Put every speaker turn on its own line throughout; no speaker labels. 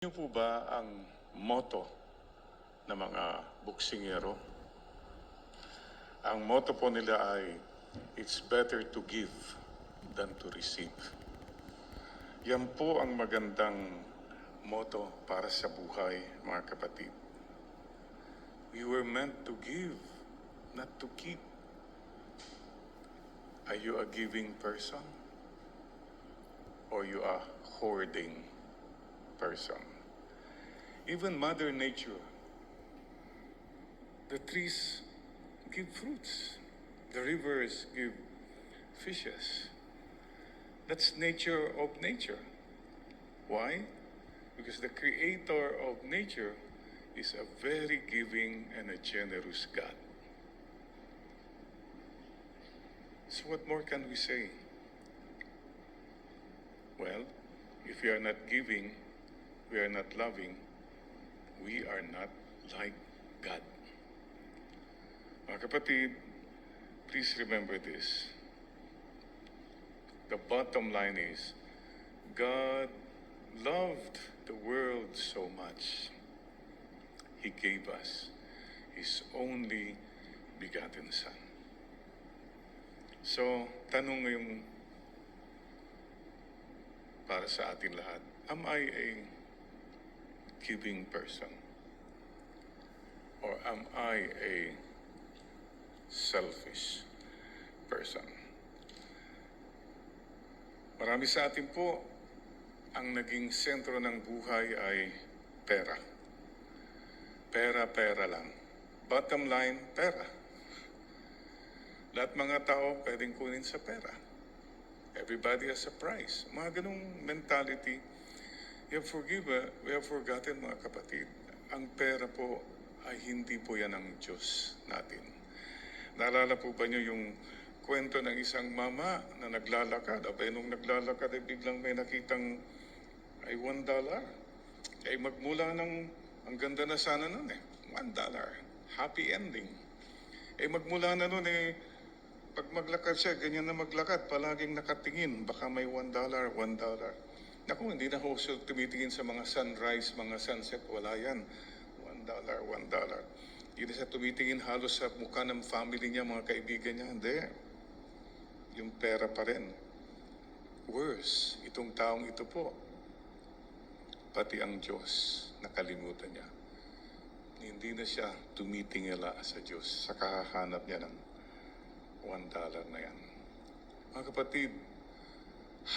Ano po ba ang motto ng mga boksingero? Ang motto po nila ay, "It's better to give than to receive." Yan po ang magandang motto para sa buhay, mga kapatid. We were meant to give, not to keep. Are you a giving person? Or you a hoarding person? Even Mother Nature, the trees give fruits. The rivers give fishes. That's nature of nature. Why? Because the creator of nature is a very giving and a generous God. So what more can we say? Well, if we are not giving, we are not loving, we are not like God. Mga kapatid, please remember this. The bottom line is, God loved the world so much, He gave us His only begotten Son. So, tanong ngayong para sa atin lahat, am I a giving person? Or am I a selfish person? Marami sa atin po, ang naging sentro ng buhay ay pera. Pera, pera lang. Bottom line, pera. Lahat mga tao pwedeng kunin sa pera. Everybody has a price. Mga ganong mentality. We have forgotten, mga kapatid. Ang pera po ay hindi po yan ang Diyos natin. Naalala po ba niyo yung kwento ng isang mama na naglalakad? Abay, nung naglalakad ay biglang may nakitang ay $1. Ay magmula ng, ang ganda na sana nun eh, $1. Happy ending. Ay magmula na nun eh, pag maglakad siya, ganyan na maglakad, palaging nakatingin, baka may $1. Naku, hindi na ako tumitingin sa mga sunrise, mga sunset, wala yan. $1. Hindi siya tumitingin halos sa mukha ng family niya, mga kaibigan niya. Hindi. Yung pera pa rin. Worse, itong taong ito po, pati ang Diyos, nakalimutan niya. Hindi na siya tumitingala sa Diyos sa kahahanap niya ng $1 na yan. Mga kapatid,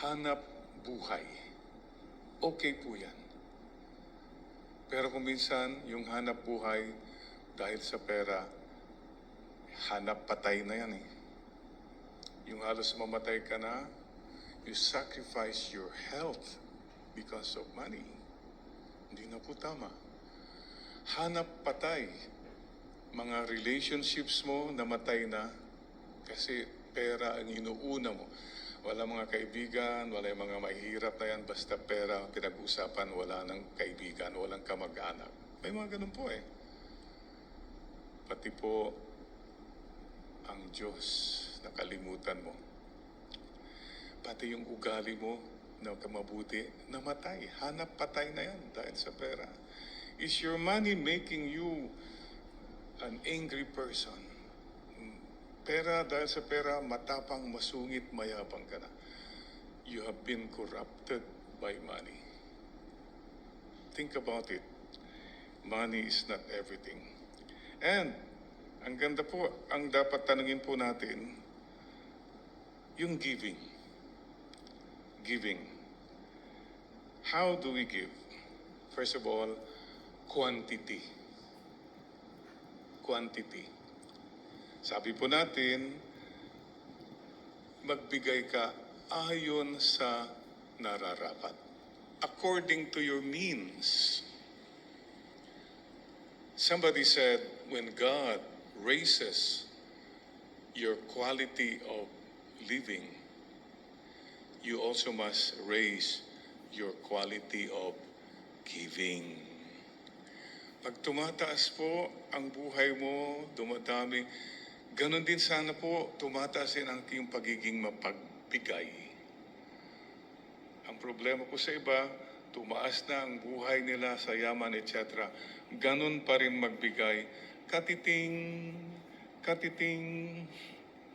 hanap buhay. Okay po yan. Pero kung minsan, yung hanap buhay, dahil sa pera, hanap patay na yan eh. Yung halos mamatay ka na, you sacrifice your health because of money. Hindi na po tama. Hanap patay. Mga relationships mo namatay na kasi pera ang inuuna mo. Wala mga kaibigan, wala yung mga mahirap na yan, basta pera pinag-usapan, wala ng kaibigan, walang kamag-anak. May mga ganun po eh. Pati po ang Diyos, nakalimutan mo. Pati yung ugali mo na kamabuti, namatay. Hanap patay na yan dahil sa pera. Is your money making you an angry person? Pera, dahil sa pera, matapang, masungit, mayabang ka na. You have been corrupted by money. Think about it. Money is not everything. And, ang ganda po, ang dapat tanungin po natin, yung giving. Giving. How do we give? First of all, quantity. Quantity. Sabi po natin, magbigay ka ayon sa nararapat. According to your means. Somebody said, when God raises your quality of living, you also must raise your quality of giving. Pag tumataas po ang buhay mo, dumadami, ganon din sana po tumataas ang iyong pagiging mapagbigay. Ang problema po sa iba, tumaas na ang buhay nila sa yaman, etc. Ganun pa rin magbigay. Katiting, katiting,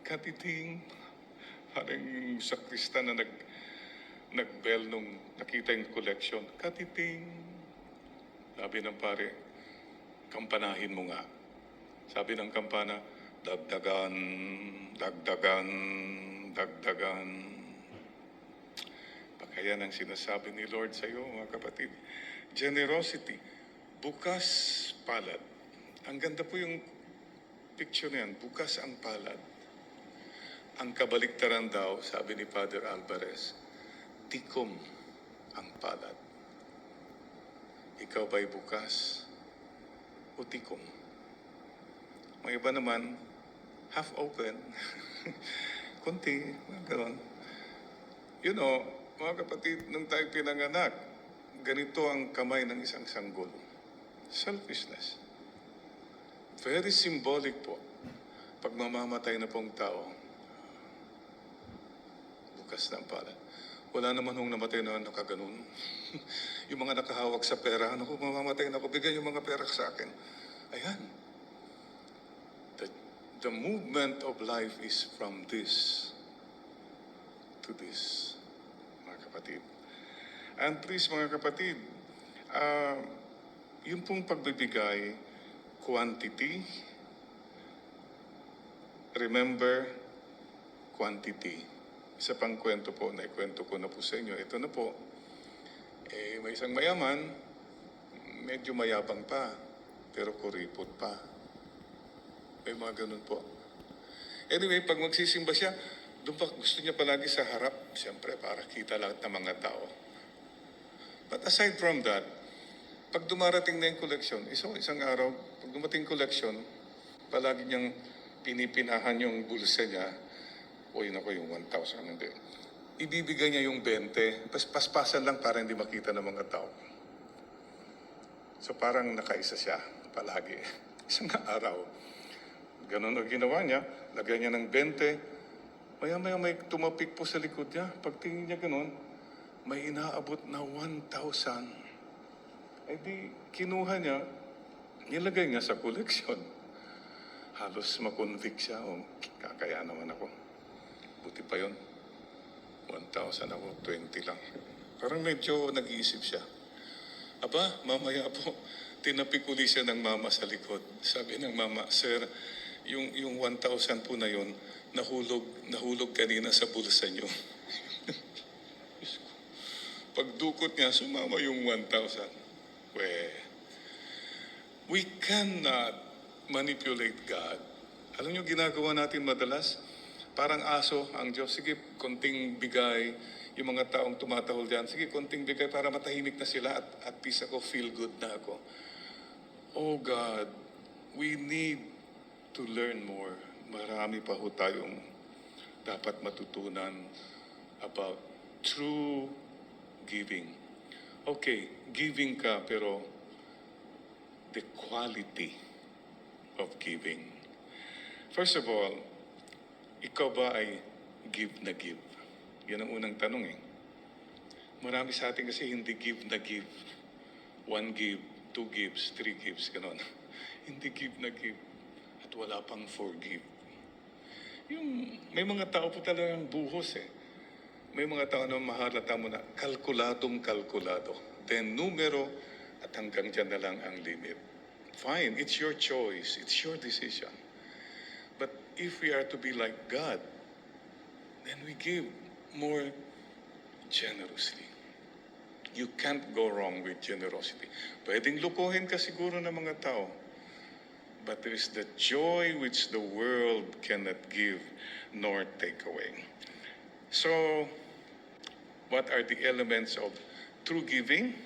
katiting. Parang yung sakrista na nag-bell nung nakita yung collection. Katiting. Sabi ng pare, kampanahin mo nga. Sabi ng kampana, dagdagan, dagdagan, dagdagan. Baka yan ang sinasabi ni Lord sa iyo, mga kapatid. Generosity, bukas palad. Ang ganda po yung picture na yan, bukas ang palad. Ang kabaliktaran daw, sabi ni Father Alvarez, tikom ang palad. Ikaw ba'y bukas o tikom? May iba naman, half open, konti, gano'n. You know, mga kapatid, nung tayo pinanganak, ganito ang kamay ng isang sanggol. Selfishness. Very symbolic po. Pag mamamatay na pong tao, bukas ng palad. Wala naman hong namatay na nakaganon. Yung mga nakahawak sa pera, ano ko, mamamatay na ako, bigay yung mga pera sa akin. Ayan. The movement of life is from this to this, mga kapatid. And please, mga kapatid, yung pong pagbibigay, quantity, remember, quantity. Isa pang kwento po, naikwento ko na po sa inyo. Ito na po, may isang mayaman, medyo mayabang pa, pero kuripot pa. May mga ganun po. Anyway, pag magsisimba siya, doon pa gusto niya palagi sa harap, siyempre, para kita lahat ng mga tao. But aside from that, pag dumarating na yung collection, isang araw, pag dumating collection, palagi niyang pinipinahan yung bulsa niya. O yun ako yung 1,000, hindi. Ibibigay niya yung 20, paspasan lang para hindi makita ng mga tao. So parang nakaisa siya palagi. Isang araw, ganun ang ginawa niya, lagyan niya ng 20, maya-maya may tumapik po sa likod niya. Pagtingin niya ganun, may inaabot na 1,000. Eh di, kinuha niya, nilagay niya sa koleksyon. Halos makonvict siya, kakaya naman ako. Buti pa yun. 1,000 ako, 20 lang. Parang medyo nag-iisip siya. Aba, mamaya po, tinapik uli siya ng mama sa likod. Sabi ng mama, Sir, yung 1,000 po na yun, nahulog kanina sa bulsa niyo. Pagdukot niya, sumama yung 1,000. We cannot manipulate God. Alam niyo, ginagawa natin madalas, parang aso ang Diyos. Sige, konting bigay. Yung mga taong tumatahol dyan, sige, konting bigay para matahimik na sila at peace ako, feel good na ako. Oh God, we need to learn more. Marami pa ho tayong dapat matutunan about true giving. Okay, giving ka, pero the quality of giving. First of all, ikaw ba ay give na give? Yan ang unang tanong eh. Marami sa atin kasi hindi give na give. 1 give, 2 gives, 3 gives, gano'n. Hindi give na give. At wala pang forgive. May mga tao po talagang buhos eh. May mga tao na mahalata mo na kalkulado. Then numero at hanggang dyan na lang ang limit. Fine, it's your choice. It's your decision. But if we are to be like God, then we give more generously. You can't go wrong with generosity. Pwedeng lukuhin ka siguro ng mga tao, but there is the joy which the world cannot give nor take away. So, what are the elements of true giving?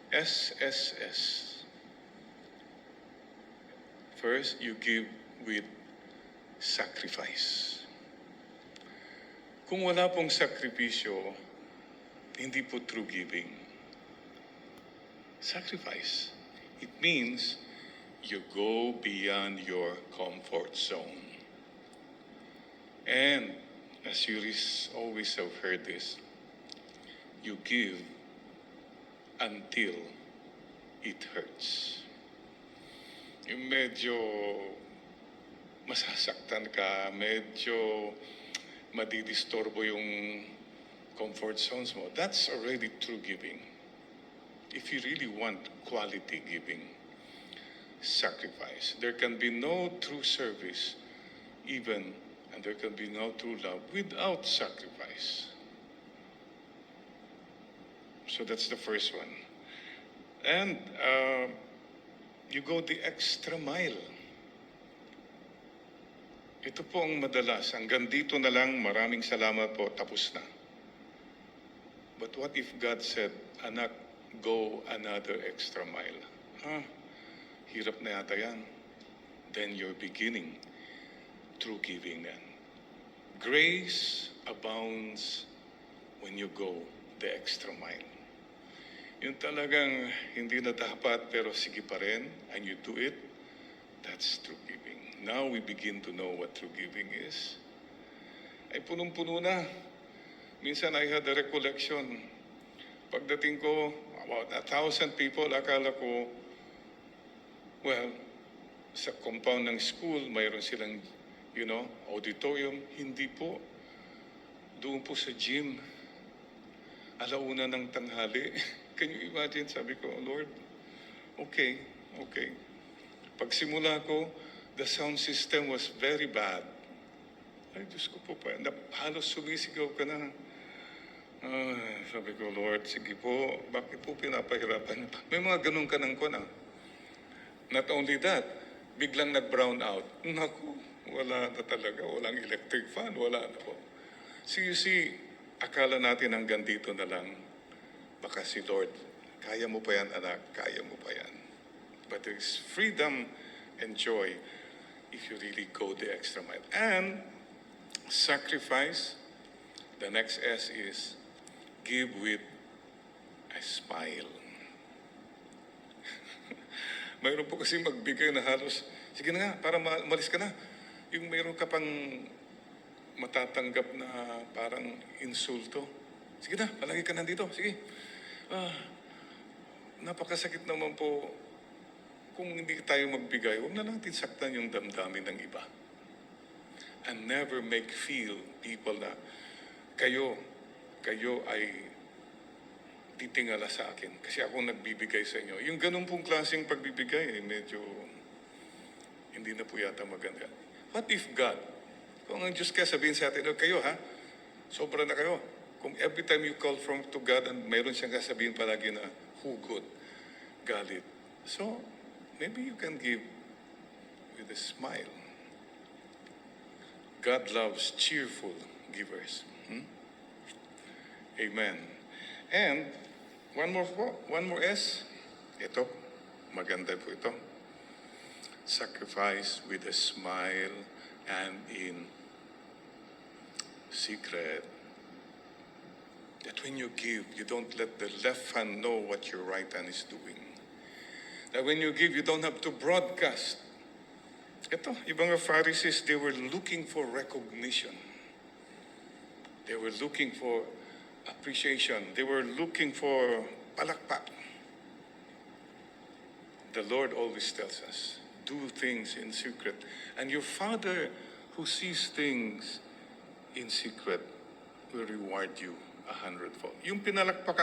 SSS. First, you give with sacrifice. Kung wala pong sakripisyo, hindi po true giving. Sacrifice. It means you go beyond your comfort zone. And as you always have heard this, you give until it hurts. Yung medyo masasaktan ka, medyo madidisturbo yung comfort zones mo, that's already true giving. If you really want quality giving, sacrifice. There can be no true service even, and there can be no true love without sacrifice. So that's the first one. And you go the extra mile. Ito po ang madalas. Hanggang dito na lang, maraming salamat po, tapos na. But what if God said, anak, go another extra mile? Hirap na yata yan. Then you're beginning true giving then. Grace abounds when you go the extra mile. Yung talagang hindi na dapat pero sige pa rin, and you do it, that's true giving. Now we begin to know what true giving is. Ay punong-puno na. Minsan I had a recollection. Pagdating ko, about 1,000 people, akala ko, well, sa compound ng school, mayroon silang, auditorium. Hindi po. Doon po sa gym. Alauna ng tanghali. Can you imagine? Sabi ko, Lord, okay. Pagsimula ko, the sound system was very bad. Ay, Diyos ko po pa, halos sumisigaw ka na. Sabi ko, Lord, sige po, bakit po pinapahirapan? May mga ganun ka ng kuna. Not only that, biglang nag-brown out. Naku, wala na talaga, walang electric fan, wala na po. So you see, akala natin hanggang dito na lang. Baka si Lord, kaya mo pa yan, anak, kaya mo pa yan. But there's freedom and joy if you really go the extra mile. And sacrifice, the next S is give with a smile. Mayroon po kasi magbigay na halos, sige na nga, para malis ka na. Yung mayroon ka pang matatanggap na parang insulto. Sige na, palagi ka nandito, sige. Napakasakit naman po kung hindi tayo magbigay, huwag na natin saktan yung damdamin ng iba. And never make feel people na kayo ay titingala sa akin kasi ako nagbibigay sa inyo. Yung ganun pong klaseng pagbibigay, medyo hindi na po yata maganda. What if God, kung ang Diyos kaya sabihin sa atin, kayo sobra na kayo. Kung every time you call to God and mayroon siyang sasabihin palagi na hugot, galit. So, maybe you can give with a smile. God loves cheerful givers. Amen. And one more S. Ito, maganda po ito. Sacrifice with a smile and in secret. That when you give, you don't let the left hand know what your right hand is doing. That when you give, you don't have to broadcast. Ito, ibang Pharisees, they were looking for recognition. They were looking for appreciation. They were looking for palakpak. The Lord always tells us, do things in secret. And your Father who sees things in secret will reward you 100-fold. Yung pinalakpakan